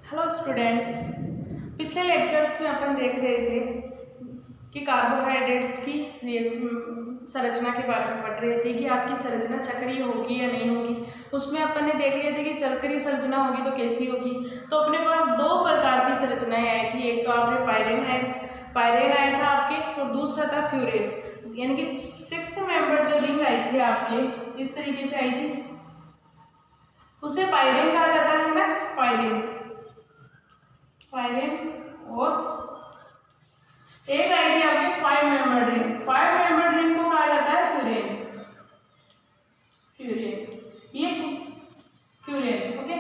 Hello students, पिछले lectures में अपन देख रहे थे कि कार्बोहाइड्रेट्स की संरचना के बारे में पढ़ रहे थे कि आपकी संरचना चक्रीय होगी या नहीं होगी। उसमें अपन ने देख लिया था कि चक्रीय संरचना होगी तो कैसी होगी। तो अपने पास दो प्रकार की संरचनाएं आई थी, एक तो आपने पायरेन आया था आपके और दूसरा था फ्यूरेन, यानी कि 6 मेंबर जो रिंग आई थी आपके इस तरीके से आई थी, उसे पायरेन कहा जाता है ना। पायरेन और एक आई थी आपकी 5 मेंबर रिंग को कहा जाता है ये फ्यूरेन। ओके,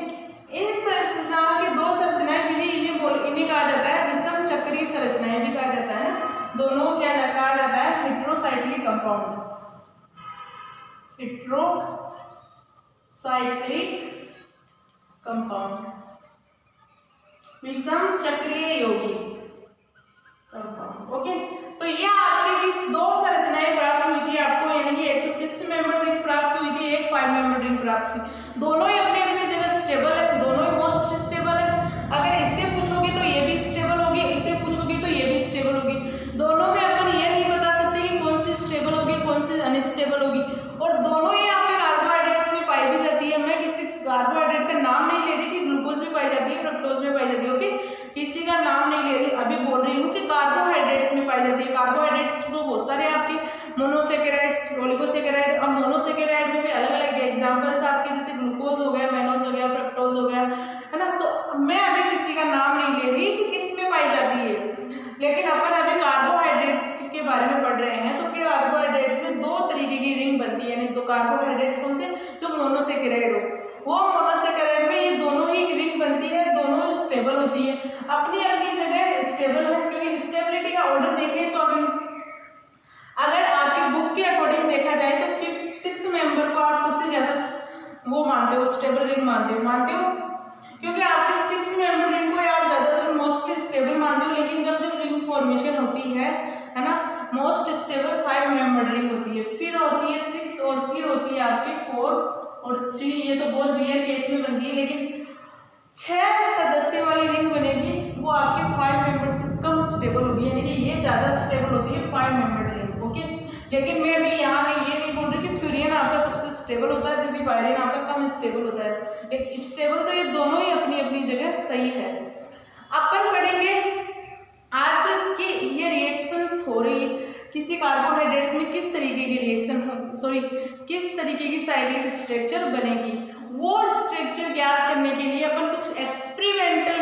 इन संरचनाओं की दो संरचनाएं मिली, इन्हें कहा जाता है विषम चक्रीय संरचनाएं भी कहा जाता है। दोनों क्या कहा जाता है, हेटेरोसाइक्लिक कंपाउंड, विषम चक्रीय यौगिक कंपाउंड। ओके, तो ये आपके किस दो संरचनाएं प्राप्त हुई थी आपको, यानी कि एक तो 6 मेंबर रिंग प्राप्त हुई थी, एक 5 मेंबर रिंग प्राप्त हुई। दोनों ही अपनी अपनी जगह स्टेबल है, दोनों ही मोस्ट स्टेबल है। अगर इससे पूछोगे तो ये भी स्टेबल होगी, इससे पूछोगे तो ये भी स्टेबल होगी। दोनों में अपन ये नहीं बता सकते कि कौन सी स्टेबल होगी कौन सी अनस्टेबल होगी, और दोनों ही आपके कार्बोहाइड्रेट्स में पाई भी जाती है। मैं किसी कार्बोहाइड्रेट का नाम नहीं ले रही कि ग्लूकोज में पाई जाती है, फ्रक्टोज में पाई जाती है। ओके, किसी का नाम नहीं ले रही, अभी बोल रही हूँ कि कार्बोहाइड्रेट्स में पाई जाती है। कार्बोहाइड्रेट्स तो बहुत सारे आपके मोनोसेकेराइड्स, ओलिगोसेकेराइड, और मोनोसेकेराइड में भी अलग अलग एग्जांपल्स आपके, जैसे ग्लूकोज हो गया, मैनोज हो गया, फ्रक्टोज हो गया, है ना। तो मैं अभी किसी का नाम नहीं ले रही कि किस में पाई जाती है, लेकिन अपन अभी कार्बोहाइड्रेट्स के बारे में पढ़ रहे हैं। तो फिर कार्बोहाइड्रेट्स में दो तरीके की रिंग बनती है, तो कार्बोहाइड्रेट्स कौन से, जो मोनोसेकेराइड हो, वो मोनोसेकेराइड में ये दोनों ही रिंग बनती है, दोनों स्टेबल होती है, अपनी अपनी जगह स्टेबल है। क्योंकि स्टेबिलिटी का ऑर्डर देखें तो अगर आपकी बुक के अकॉर्डिंग देखा जाए तो 6 मेंबर को आप सबसे ज्यादा वो मानते हो, स्टेबल रिंग मानते हो, क्योंकि आपके 6 मेंबर रिंग को आप ज्यादातर मोस्टली स्टेबल मानते हो। लेकिन जब रिंग फॉर्मेशन होती है ना, मोस्ट स्टेबल 5 मेंबर रिंग होती है, फिर होती है 6 और फिर होती है आपकी 4 और 3। ये तो बहुत रेयर केस में बनती है, लेकिन 6 सदस्य वाली रिंग बनेगी वो आपके 5 मेंबर से कम स्टेबल होगी, यानी कि ये ज्यादा स्टेबल होती है 5 मेंबर रिंग। ओके, लेकिन मैं अभी यहाँ में ये नहीं बोल रही कि फ्यूरियन आपका सबसे स्टेबल होता है जबकि पायरेन आपका कम स्टेबल होता है, लेकिन स्टेबल तो ये दोनों ही अपनी अपनी जगह सही है। अपन पढ़ेंगे आज कि ये रिएक्शंस हो रही है किसी कार्बोहाइड्रेट्स में, किस तरीके की किस तरीके की साइक्लिक स्ट्रक्चर बनेगी। वो स्ट्रक्चर ज्ञात करने के लिए अपन कुछ एक्सपेरिमेंटल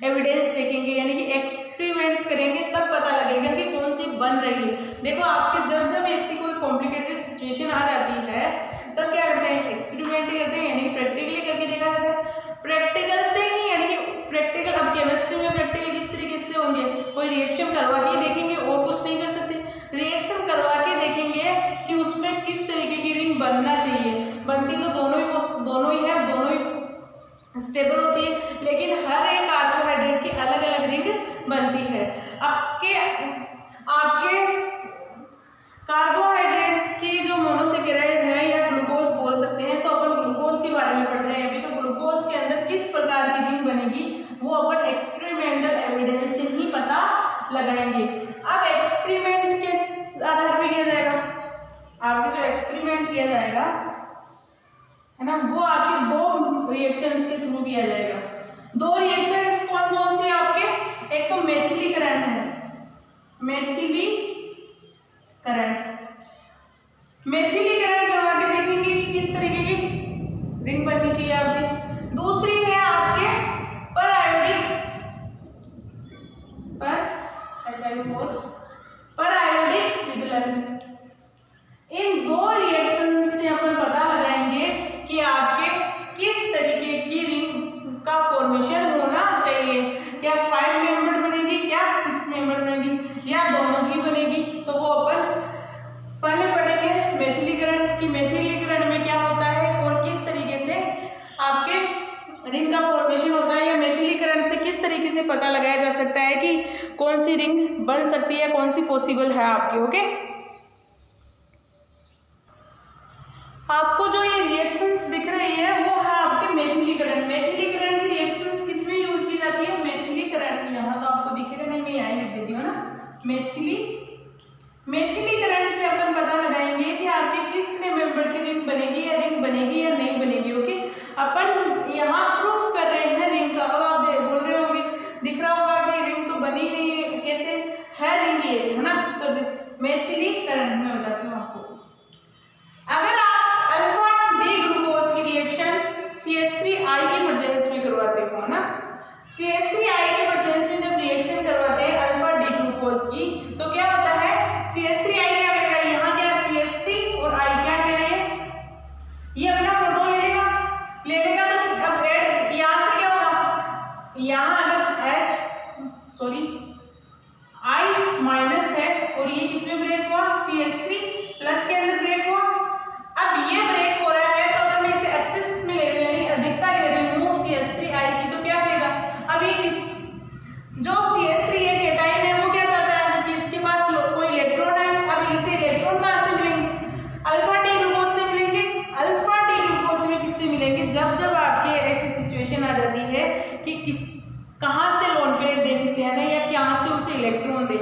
एविडेंस देखेंगे, यानी कि एक्सपेरिमेंट करेंगे तब पता लगेगा कि कौन सी बन रही है। देखो आपके जब ऐसी कोई कॉम्प्लिकेटेड सिचुएशन आ जाती है तब क्या करते हैं, एक्सपेरिमेंट करते हैं, यानी कि प्रैक्टिकली करके देखा जाता है। प्रैक्टिकल से ही, यानी कि प्रैक्टिकल, अब केमिस्ट्री में प्रैक्टिकल किस तरीके से होंगे, कोई रिएक्शन करवा के देखेंगे, और कुछ नहीं कर सकते, रिएक्शन करवा के देखेंगे कि उसमें किस तरीके की रिंग बनना चाहिए। बनती तो दोनों ही है, दोनों ही स्टेबल होती है, लेकिन हर एक कार्बोहाइड्रेट की अलग अलग रिंग बनती है। आपके कार्बोहाइड्रेट्स की जो मोनोसेकेराइड है या ग्लूकोज बोल सकते हैं, तो अपन ग्लूकोज के बारे में पढ़ रहे हैं अभी। तो ग्लूकोज के अंदर किस प्रकार की रिंग बनेगी वो अपन एक्सपेरिमेंटल एविडेंस से ही पता लगाएंगे। अब एक्सपेरिमेंट के आधार पर किया जाएगा, आपके जो एक्सपेरिमेंट किया जाएगा है ना, वो आपके दो रिएक्शंस के थ्रू किया जाएगा। दो रिएक्शंस कौन कौन सी आपके, एक तो मेथिलीकरण है, मेथिलीकरण करवा के देखेंगे कि किस तरीके की रिंग बननी चाहिए आपकी। दूसरी है आपके पर विदलन। इन दो रिएक्शन से अपन पता लगाएंगे कि आपके किस तरीके की रिंग का फॉर्मेशन होना चाहिए, क्या 5 मेंबर बनेगी, क्या 6 मेंबर बनेगी, या दोनों की बनेगी। तो वो अपन पहले पढ़ेंगे मेथिलीकरण की, मेथिलीकरण में क्या होता है और किस तरीके से आपके रिंग का फॉर्मेशन होता है, या मेथिलीकरण से किस तरीके से पता लगाया जा सकता है कि कौन सी रिंग बन सकती है, कौन सी पॉसिबल है आपकी। ओके, आपको जो ये रिएक्शंस दिख रही है वो है आपके मेथिलीकरण की रिएक्शंस किस मेथिलीकरण से अपन पता लगाएंगे कि आपके कितने मेंबर की रिंग बनेगी या नहीं बनेगी। ओके, अपन यहाँ प्रूफ कर रहे हैं रिंग का। अब आप बोल रहे होंगे, दिख रहा होगा कि रिंग तो बनी नहीं है, कैसे है रिंग ये, है ना। तो मेथिलीकरण मैं बताती हूँ आपको। अगर आप अल्फा डी ग्लूकोज की रिएक्शन CH3I की प्रेजेंस में करवाते हो ना, CH3I की प्रेजेंस में जब रिएक्शन करवाते हैं अल्फा डी ग्लूकोज की, तो क्या होता है, CH3I क्या करेगा, यहाँ क्या CH3 और I क्या करेगा, ये अपना प्रोटॉन ले लेगा। तो अब ऐड यहाँ से क्या होगा, यहाँ अगर I माइनस है और ये किसमें ब्रेक हुआ, CH3 प्लस के अंदर ब्रेक हुआ। अब ये ब्रेक हो रहा है, तो अगर मैं इसे एक्सेस में ले रही हूँ, यानी अधिकता ले रही हूँ CH3I की, तो क्या करेगा, अब ये जो CH3 ये केटाइन है वो क्या चाहता है कि इसके पास कोई इलेक्ट्रॉन है। अब इसे इलेक्ट्रॉन कहाँ से मिलेंगे, अल्फा डी ग्लूकोज से मिलेंगे। अल्फा डी ग्लूकोज में किससे मिलेंगे, जब आपके ऐसी सिचुएशन आ जाती है कि कहाँ से लोन पेयर दे किसे, है ना, या कहाँ से उसे इलेक्ट्रॉन दे।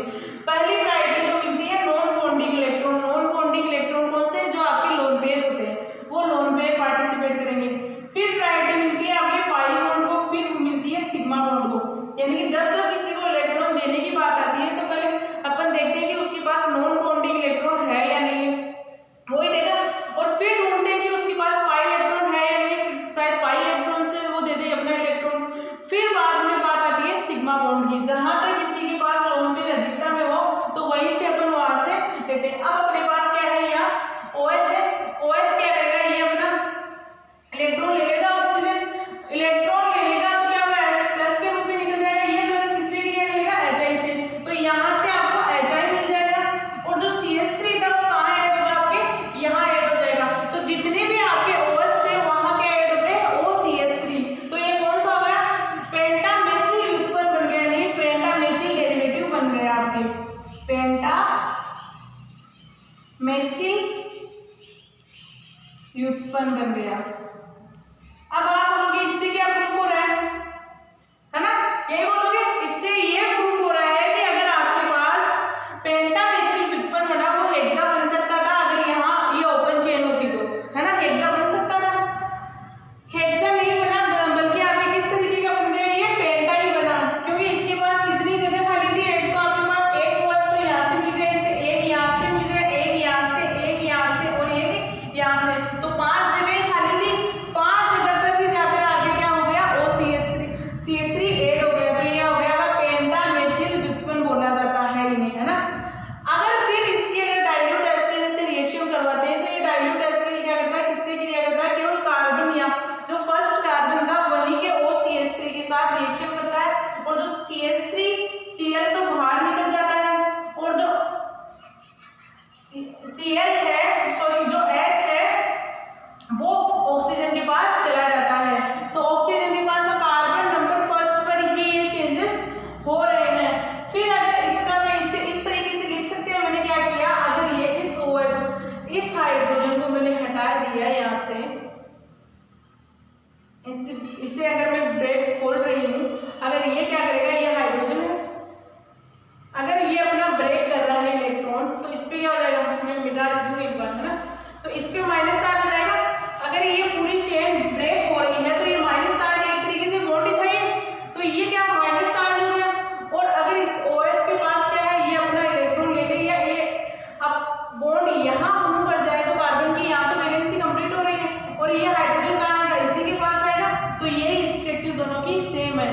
पहली वैरायटी जो मिलती है non bonding electron. Non bonding electron कौन से, जो आपके लोन पेयर होते हैं, वो लोन पेयर पार्टिसिपेट करेंगे। फिर वैरायटी मिलती है आपके पाई बॉन्ड को, फिर मिलती है सिग्मा बॉन्ड को। यानी कि जब किसी को इलेक्ट्रॉन देने की बात आती है, तो पहले अपन देखते हैं कि उसके पास नॉन बॉन्डिंग इलेक्ट्रॉन है या नहीं है, वही देगा। और फिर ढूंढते हैं कि उसके पास पाई इलेक्ट्रॉन है या नहीं, शायद पाई इलेक्ट्रॉन से वो दे दे अपना इलेक्ट्रॉन। फिर बाद में बात आती है सिग्मा बॉन्ड की, जहां तक किसी के पास लोन पेयर अधिकता में हो, तो वहीं से अपन वहां से लेते हैं। अब अपने पास क्या है, यहाँ OH है। OH क्या करेगा, ये अपना इलेक्ट्रॉन ले लेगा, ऑक्सीजन इलेक्ट्रॉन ले लेगा, तो क्या होगा, H प्लस के रूप में निकल जाएगा। ये प्लस किससे क्रिया करेगा, HI से, तो यहाँ से आपको HI मिल जाएगा। और जो CH3 था वो कहाँ ऐड होगा, आपके यहाँ ऐड हो जाएगा। तो जितने भी आपके OH थे वहाँ क्या ऐड हो गए, OCH3। तो ये कौन सा हो गया, पेंटामेथिल व्युत्पन्न बन गया, नहीं पेंटामेथिल डेरिवेटिव बन गया आपके, पेंटामेथिल व्युत्पन्न बन गया। अब आप बोलोगे इससे क्या प्रूफ हो रहा है ना, यही बोलोगे, इससे ये प्रूफ हो रहा है कि अगर आपके पास पेंटामेथिल व्युत्पन्न बना, वो हेक्सा बन सकता था। अगर यहाँ ये ओपन चेन होती तो, है ना, हेक्सा बन सकता था। हेक्सा नहीं बना, बल्कि आपके किस तरीके का बन गया, ये पेंटा ही बना, क्योंकि इसके पास कितनी जगह खाली थी, एक तो आपके पास एक OH तो यहाँ से मिल गया, इसे एक यहाँ से मिल गया, एक यहाँ से, एक यहाँ से और एक यहाँ से, तो 5 जगह खाली थी। 5 जगह पर भी जाकर आगे क्या हो गया, CH3 ऐड हो गया। तो ये हो गया पेंटामेथिल व्युत्पन्न बोला जाता है इन्हें, है ना। अगर फिर इसके अगर डाइल्यूट HCl से रिएक्शन करवाते हैं, तो ये डाइल्यूट HCl क्या करता है, किससे क्रिया करता है, केवल कार्बन या जो फर्स्ट कार्बन था वहीं के OCH3 के साथ रिएक्शन करता है। और जो CH3Cl तो बाहर निकल जाता है, और जो Cl है, सॉरी जो H है, वो ऑक्सीजन के पास चला जाता है। तो ऑक्सीजन के पास तो कार्बन नंबर फर्स्ट पर ही ये चेंजेस हो रहे हैं। फिर अगर इसका मैं इसे इस तरीके से लिख सकते हैं, मैंने क्या किया, अगर ये इस OH इस हाइड्रोजन को मैंने हटा दिया यहाँ से, इससे अगर मैं ब्रेक खोल रही हूँ, अगर ये क्या करेगा, ये हाइड्रोजन है, अगर ये अपना ब्रेक कर रहा है इलेक्ट्रॉन, तो इस पे क्या हो जाएगा, मैं मिटा देती हूँ एक बार, है ना, तो इस पे माइनस चार्ज आ जाएगा। अगर ये पूरी चेन ब्रेक हो रही है, तो ये माइनस चार्ज एक तरीके से बॉन्ड ही था ये, तो ये क्या माइनस चार्ज हो गया। और अगर इस OH के पास क्या है, ये अपना इलेक्ट्रॉन ले ले, या ये अब बॉन्ड यहाँ मूव कर जाए, तो कार्बन की यहाँ तो वैलेंसी कंप्लीट हो रही है, और ये हाइड्रोजन कहाँ आएगा, इसी के पास आएगा। तो ये स्ट्रक्चर दोनों की सेम है।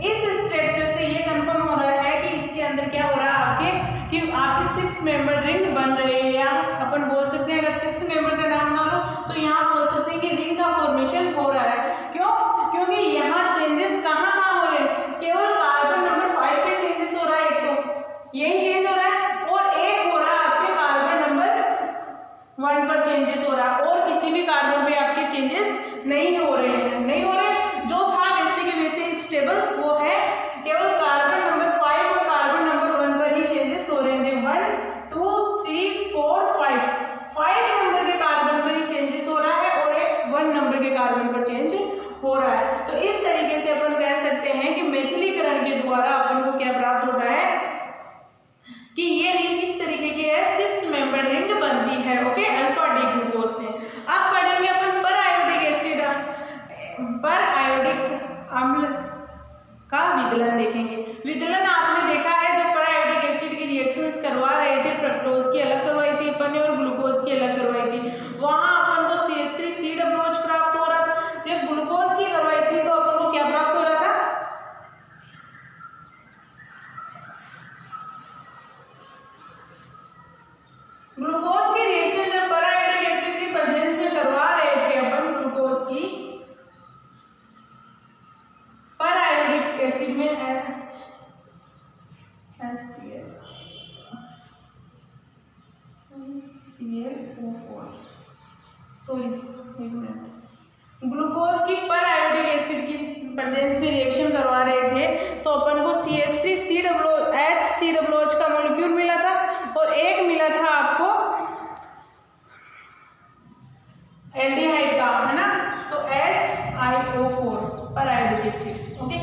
इस स्ट्रक्चर से ये कंफर्म हो रहा है कि इसके अंदर क्या हो रहा है आपके, कि आपकी 6 मेंबर रिंग बन रही है, या अपन बोल सकते हैं, अगर 6 मेंबर का नाम ना लो तो यहाँ बोल सकते हैं कि रिंग का फॉर्मेशन हो रहा है। क्यों, क्योंकि यहाँ चेंजेस कहाँ हो रहे हैं, केवल कार्बन नंबर 5 पे चेंजेस हो रहा है, एक तो यही चेंज हो रहा है, और एक हो रहा है आपके कार्बन नंबर 1 पर चेंजेस हो रहा है, और किसी भी कार्बन पे आपके चेंजेस नहीं हो रहे हैं, जो था वैसे के वैसे स्टेबल वो है, केवल कार्बन नंबर 5 और कार्बन नंबर 1 पर ही चेंजेस हो रहे हैं। 1 2 3 4 5 नंबर के कार्बन पर ही चेंजेस हो रहा है, और एक 1 नंबर के कार्बन पर चेंज हो रहा है। तो इस तरीके से अपन कह सकते हैं कि मेथिलीकरण के द्वारा अपन को क्या प्राप्त होता है, कि ClO4 सॉरी एक मिनट, ग्लूकोज की पर आयोडिक एसिड की प्रेजेंस में रिएक्शन करवा रहे थे तो अपन को CH3COOH का मॉलिक्यूल मिला था और एक मिला था आपको एल्डिहाइड का, है ना, तो HiO4 पर आयोडिक एसिड। ओके,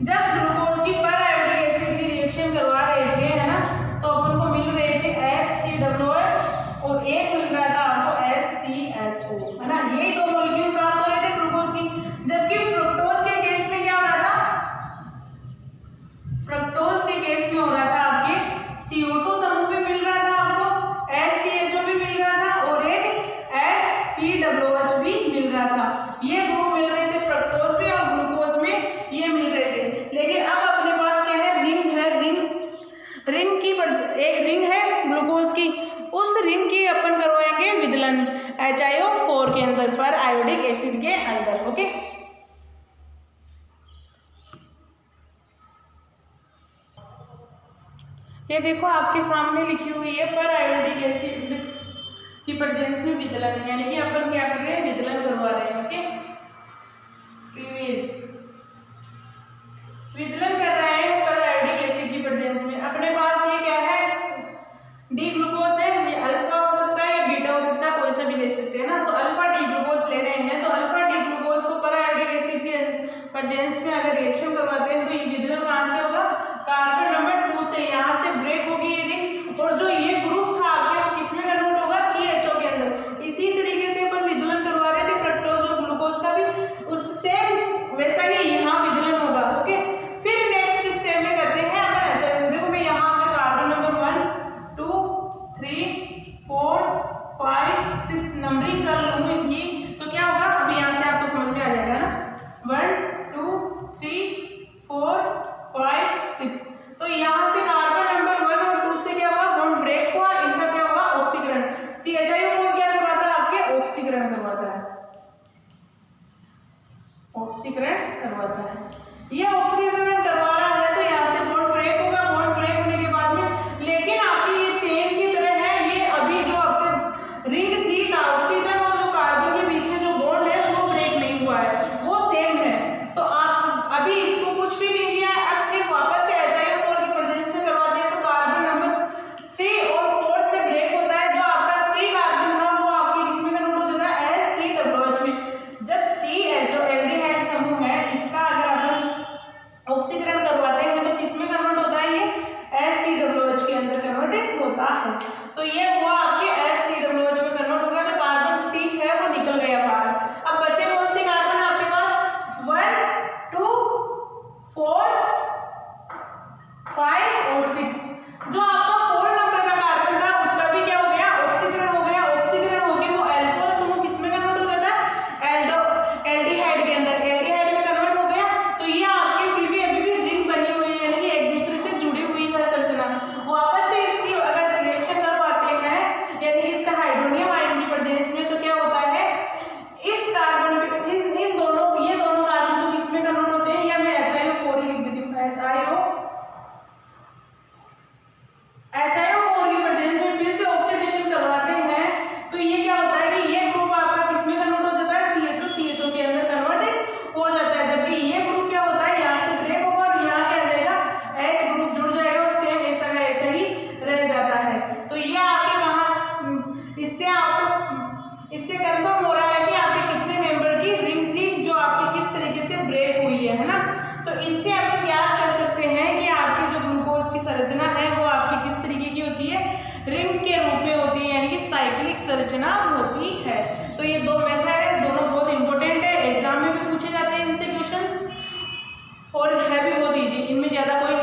जब ग्लूकोज की पर आयोडिक एसिड की रिएक्शन करवा रहे थे, है ना, तो अपन को मिल रहे थे HCOOH और एक मिल रहा था आपको SCHO, है ना, यही दो मॉलिक्यूल प्राप्त हो रहे थे ग्लूकोज की। जबकि फ्रुक्टोज के केस में क्या हो रहा था, फ्रुक्टोज के केस में हो रहा था आपके CO2 समूह भी मिल रहा था आपको, SCHO भी मिल रहा था और एक HCOOH भी मिल रहा था। ये ग्रुप मिल रहे थे फ्रुक्टोज में और ग्लूकोज में ये मिल रहे थे। लेकिन अब अपने पास क्या है, रिंग है, रिंग की एक रिंग है ग्लूकोज की, उस रिंग की अपन करवाएंगे विदलन HiO4 के अंदर पर आयोडिक एसिड के अंदर। ओके, ये देखो आपके सामने लिखी हुई है पर आयोडिक एसिड की प्रेजेंस में विदलन, यानी कि अपन क्या कर रहे हैं, विदलन करवा रहे हैं। ओके, क्लीवेज विदलन कर रहे हैं पर आयोडिक एसिड की प्रेजेंस में। अपने पास ये क्या है, डी ग्लूकोज है, ये अल्फा हो सकता है या बीटा हो सकता है, कोई सा भी ले सकते हैं ना। तो अल्फा डी ग्लूकोज ले रहे हैं, तो अल्फा डी ग्लूकोज को पर आयोडिक एसिड की प्रेजेंस में अगर रिएक्शन करवाते हैं तो ये विदलन कहाँ से होगा, कार्बन नंबर 2 से, यहाँ से ब्रेक होगी ये रिंग और जो ये ग्रुप था आपके वो किसमें कन्वर्ट होगा, CHO के अंदर। इसी तरीके से अपन विदलन करवा रहे थे फ्रक्टोज और ग्लूकोज का भी, उससे वैसा ही यहाँ विदलन होगा। ओके, फिर नेक्स्ट स्टेप में करते हैं अपन HiO। देखो मैं यहाँ अगर कार्बन नंबर 1 2 3 4 5 6 नंबरिंग कर लूँ इनकी, तो क्या होगा, अभी यहाँ से आपको समझ में आ जाएगा ना, 1 2 3 4 5 6। तो यहाँ से कार्बन नंबर 1 और 2 से क्या हुआ, बॉन्ड ब्रेक हुआ, इनका क्या हुआ, ऑक्सीकरण। HiO4 क्या करवाता है, आपके ऑक्सीकरण करवाता है, ऑक्सीकरण करवाता है। ये ऑक्सीकरण करवा रहा है तो यहाँ से बॉन्ड ब्रेक होगा, बॉन्ड ब्रेक होने के बाद में, लेकिन आपकी ये चेन की तरह है, ये अभी जो आपके रिंग थी ऑक्सीजन और जो कार्बन के बीच में जो बॉन्ड है वो ब्रेक नहीं हुआ है, वो सेम है। तो आप अभी इसको कुछ भी नहीं किया है, अब फिर वापस से HiO4 की प्रेजेंस में करवाते हैं तो कार्बन नंबर 3 और 4 से ब्रेक होता है। जो आपका 3 कार्बन था वो आपके किसमें कन्वर्ट हो जाता है, SCOOH में। जब CHO एल्डिहाइड समूह है, इसका अगर अपन ऑक्सीकरण करवाते हैं तो किसमें कन्वर्ट होता है, ये SCOOH के अंदर कन्वर्ट होता है। तो ये हुआ आपके SCOOH में कन्वर्ट हो गया, तो कार्बन 3 है वो निकल गया बाहर। अब बचे कौन से कार्बन आपके पास, 1 2 4 5 और 6। जो आपका 4 नंबर का कार्बन था उसका भी क्या हो गया, ऑक्सीकरण हो गया। ऑक्सीकरण होकर वो अल्कोहल समूह किसमें कन्वर्ट हो जाता है, एल्डिहाइड के अंदर, एल्डिहाइड में कन्वर्ट हो गया। तो ये आपकी फिर भी अभी भी रिंग बनी हुई है, यानी कि एक दूसरे से जुड़ी हुई है संरचना। वापस से इसकी अगर रिएक्शन करवाते हैं, यानी कि इसका हाइड्रोनियम आयन की प्रेजेंस में, तो क्या होता है, इस कार्बन इन दोनों, ये दोनों कार्बन तो किसमें कन्वर्ट होते हैं, या मैं HiO4 लिख देती हूँ, HiO4 की प्रेजेंस में फिर से ऑक्सीडेशन करवाते हैं तो ये क्या होता है कि ये ग्रुप आपका किसमें कन्वर्ट हो जाता है, CHO के अंदर कन्वर्ट हो जाता है। जबकि ये ग्रुप क्या होता है, यहाँ से ब्रेक होगा और यहाँ क्या आ जाएगा, H ग्रुप जुड़ जाएगा और सेम ऐसा का ऐसा ही रह जाता है। तो ये आपके कहाँ, इससे आपको इससे कंफर्म हो रहा है कि आपके कितने मेंबर की रिंग थी जो आपकी किस तरीके से ब्रेक हुई है ना। तो इससे अपन याद कर सकते हैं कि आपकी जो ग्लूकोज की संरचना है वो आपकी किस तरीके की होती है, रिंग के रूप में होती है, यानी कि साइक्लिक संरचना होती है। तो ये दो मेथड है, दोनों बहुत इंपॉर्टेंट है, एग्जाम में भी पूछे जाते हैं इनसे क्वेश्चंस और है भी बहुत इजी, इनमें ज्यादा कोई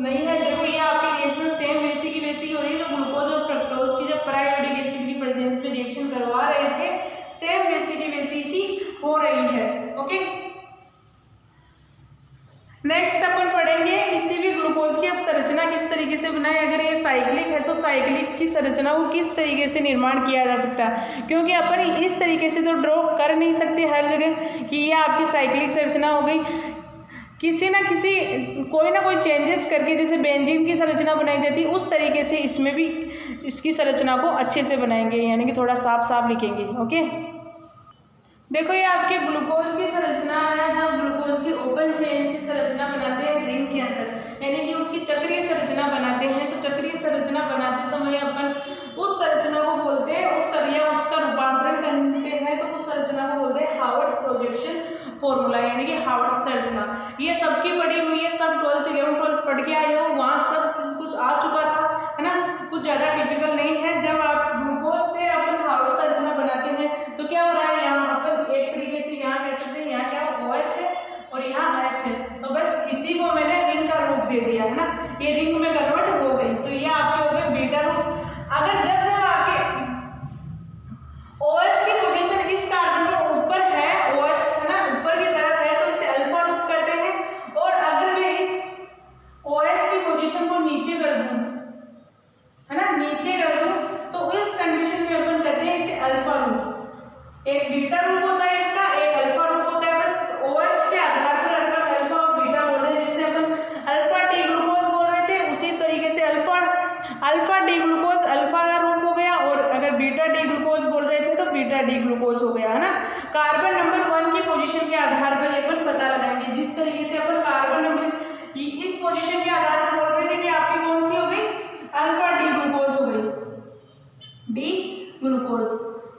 नहीं है। देखो ये आपकी रिएक्शन सेम वैसी की वैसी हो रही है, जो ग्लूकोज और फ्रक्टोज की जब पर आयोडिक एसिड की प्रेजेंस में रिएक्शन करवा रहे थे सेम वैसी की वैसी ही हो रही है। ओके, नेक्स्ट अपन पढ़ेंगे किसी भी ग्लूकोज की अब संरचना किस तरीके से बनाए। अगर ये साइक्लिक है तो साइक्लिक की संरचना को किस तरीके से निर्माण किया जा सकता है, क्योंकि अपन इस तरीके से तो ड्रॉ कर नहीं सकते हर जगह कि ये आपकी साइक्लिक संरचना हो गई, किसी ना कोई चेंजेस करके जैसे बेंजीन की संरचना बनाई जाती है उस तरीके से इसमें भी इसकी संरचना को अच्छे से बनाएंगे, यानी कि थोड़ा साफ साफ लिखेंगे। ओके, देखो ये आपके ग्लूकोज की संरचना है। जब ग्लूकोज की ओपन चेन की संरचना बनाते हैं रिंग के अंदर, यानी कि उसकी चक्रीय संरचना बनाते हैं, तो चक्रीय संरचना बनाते समय अपन उस संरचना को बोलते हैं, उसका रूपांतरण करते हैं तो उस संरचना को बोलते हैं हार्वर्ड प्रोजेक्शन फॉर्मूला, यानी कि हार्वर्ड संरचना। ये सबकी पढ़ी हुई है, सब 12th 11th 12th पढ़ के आए हो, वहाँ सब कुछ आ चुका था, है ना, कुछ ज़्यादा टिपिकल नहीं है। जब आप ग्लूकोज से अपन हार्वर्ड संरचना बनाते हैं तो क्या हो रहा है, यहाँ अपन एक तरीके से यहाँ कह सकते हैं, यहाँ क्या OH है और यहाँ H है, तो बस इसी को मैंने रिंग का रूप दे दिया, है ना, ये रिंग में कन्वर्ट हो गई। तो ये आपके हो गए बीटा रूप। अगर जब आपके OH की पोजीशन इस कार्बन पर ऊपर है, OH है ना ऊपर की तरफ है, तो इसे अल्फा रूप कहते हैं। और अगर मैं इस OH की पोजीशन को नीचे कर दूं, है ना, नीचे कर दूं, तो इस कंडीशन में अपन कहते हैं इसे अल्फा रूप। एक बीटा रूप होता है इसका, एक अल्फा रूप होता है। बस OH के आधार पर अपन अल्फा और बीटा बोल रहे हैं। जैसे अपन अल्फा डी ग्लूकोज बोल रहे थे, उसी तरीके से अल्फा डी ग्लूकोज अल्फा का रूप हो गया, और अगर बीटा डी ग्लूकोज बोल रहे थे तो बीटा डी ग्लूकोज हो गया, है ना। कार्बन नंबर 1 की पोजीशन के आधार पर अपन पता लगाएंगे। जिस तरीके से अपन कार्बन नंबर की इस पोजीशन के आधार पर बोल रहे थे कि आपकी कौन सी हो गई, अल्फा डी ग्लूकोज हो गई, डी ग्लूकोज।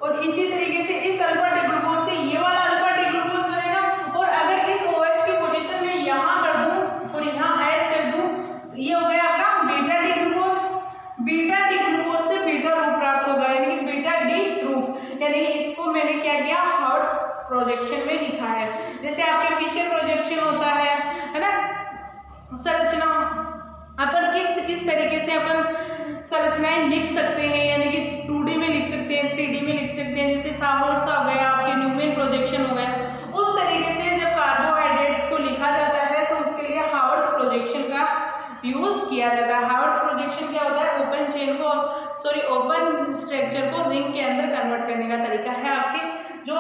और इसी तरीके से इस अल्फा डी ग्लूकोज से ये वाला अल्फा डी ग्लूकोज बनेगा। और अगर इस OH की पोजीशन में यहाँ कर दूं और यहाँ H कर दूं, तो ये हो गया आपका beta D glucose. Beta D glucose से बीटा रूप प्राप्त होगा, यानी कि बीटा डी रूप, यानी कि इसको मैंने क्या किया, हार्वर्ड प्रोजेक्शन में लिखा है। जैसे आपके फिशर प्रोजेक्शन होता है ना, संरचना अपन किस तरीके से अपन संरचनाएं लिख सकते हैं, यानी कि 2D में लिख सकते हैं, 3D में लिख सकते हैं। जैसे साहोर्सा हो गया, आपके न्यूमैन प्रोजेक्शन हो गया, उस तरीके से जब कार्बोहाइड्रेट्स को लिखा जाता है तो उसके लिए हार्वर्ड प्रोजेक्शन का यूज किया जाता है। हार्वर्ड प्रोजेक्शन क्या होता है, ओपन स्ट्रक्चर को रिंग के अंदर कन्वर्ट करने का तरीका है। आपके जो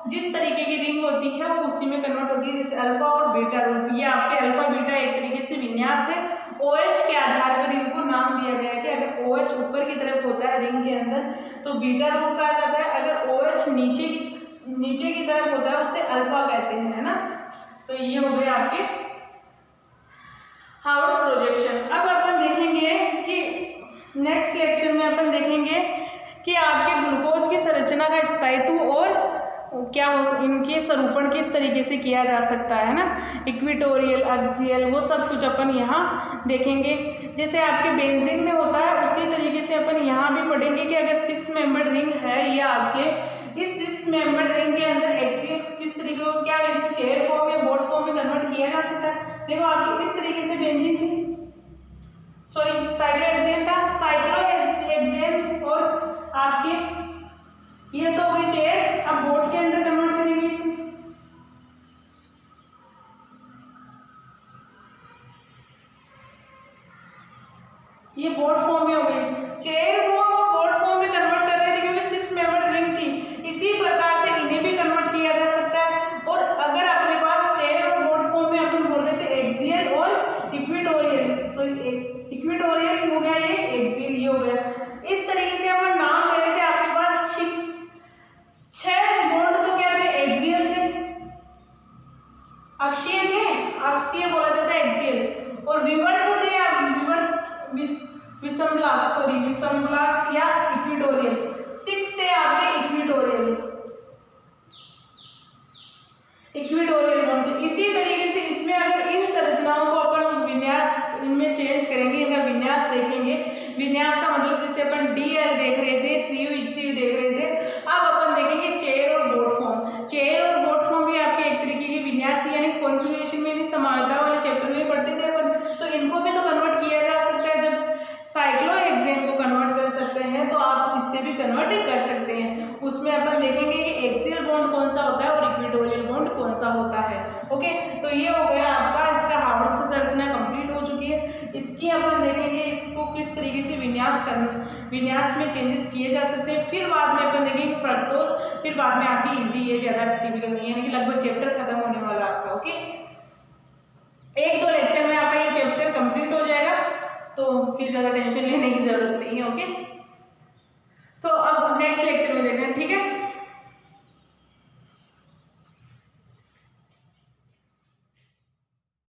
जिस तरीके की रिंग होती है वो उसी में कन्वर्ट होती है, जैसे अल्फा और बीटा रूप। ये आपके अल्फा बीटा एक तरीके से विन्यास है। OH के आधार पर इनको नाम दिया गया है कि अगर OH ऊपर की तरफ होता है रिंग के अंदर तो बीटा रूप कहा जाता है, अगर OH नीचे की तरफ होता है उसे अल्फा कहते हैं, है ना। तो ये हो गए आपके हार्वर्ड प्रोजेक्शन। अब अपन देखेंगे कि नेक्स्ट लेक्चर में अपन देखेंगे कि आपके ग्लूकोज की संरचना का स्थायित्व और क्या इनके स्वरूपण किस तरीके से किया जा सकता है ना, इक्वेटोरियल, एक्सियल, वो सब कुछ अपन यहाँ देखेंगे। जैसे आपके बेंजीन में होता है उसी तरीके से अपन यहाँ भी पढ़ेंगे कि अगर 6 मेंबर रिंग है, ये आपके इस 6 मेंबर रिंग के अंदर एक्सियल किस तरीके को क्या इसे चेयर फॉर्म या बोर्ड फॉर्म में कन्वर्ट किया जा सकता है। देखो आपकी इस तरीके से बेंजीन थी, सॉरी साइक्लोहेक्सेन था, साइक्लोहेक्सेन और आपके ये तो हो गई चेयर। अब बोर्ड के अंदर कन्वर्ट करेंगे इसे, ये बोर्ड फॉर्म में हो गई। चेयर फॉर्म और बोर्ड फॉर्म में कन्वर्ट कर रहे थे क्योंकि 6 मेंबर रिंग थी। इसी प्रकार से इन्हें भी कन्वर्ट किया जा सकता है। और अगर अपने पास चेयर और बोर्ड फॉर्म में अपन बोल रहे थे एक्सियल और इक्वेटोरियल, सॉरी इक्वेटोरियल हो गया, ये एक्सियल ये हो गया। इस तरीके से अपन नाम ले रहे थे। आपके पास 6 बॉन्ड तो क्या थे, एक्सियल थे, अक्षीय थे, अक्षीय बोला जाता है एक्सियल, और विवर्त थे या विषमलाक्स या इक्वेटोरियल। 6 थे आपके इक्वेटोरियल बॉन्ड। इसी तरीके से इसमें अगर इन संरचनाओं को अपन विन्यास इनमें चेंज करेंगे, इनका विन्यास देखेंगे। विन्यास का मतलब जैसे अपन DL देख रहे थे, 3v3 देख रहे थे, अब अपन देखेंगे चेयर और बोर्ड फॉर्म। चेयर और बोर्ड फॉर्म भी आपके एक तरीके की विन्यास यानी कॉन्फ़िगरेशन में यानी समानता वाले चैप्टर में पढ़ते थे अपन, तो इनको भी तो कन्वर्ट किया जा सकता है। जब साइक्लोहेक्सेन को कन्वर्ट कर सकते हैं तो आप इससे भी कन्वर्ट कर सकते हैं। उसमें अपन देखेंगे कि एक्सियल बॉन्ड कौन सा होता है और इक्वेटोरियल बॉन्ड कौन सा होता है। ओके, तो ये हो गया आपका, इसका हार्वर्ड से संरचना कंप्लीट हो चुकी है। इसकी अपन देखेंगे इसको किस तरीके से विन्यास में चेंजेस किए जा सकते हैं। फिर बाद में अपन देखेंगे फ्रक्टोज, फिर बाद में आपकी इजी, ये ज़्यादा टिपिकल नहीं है, यानी कि लगभग चैप्टर खत्म होने वाला आपका। ओके। एक दो लेक्चर में आपका ये चैप्टर कंप्लीट हो जाएगा, तो फिर ज़्यादा टेंशन लेने की ज़रूरत नहीं है। ओके, तो अब नेक्स्ट लेक्चर में देखते हैं, ठीक है।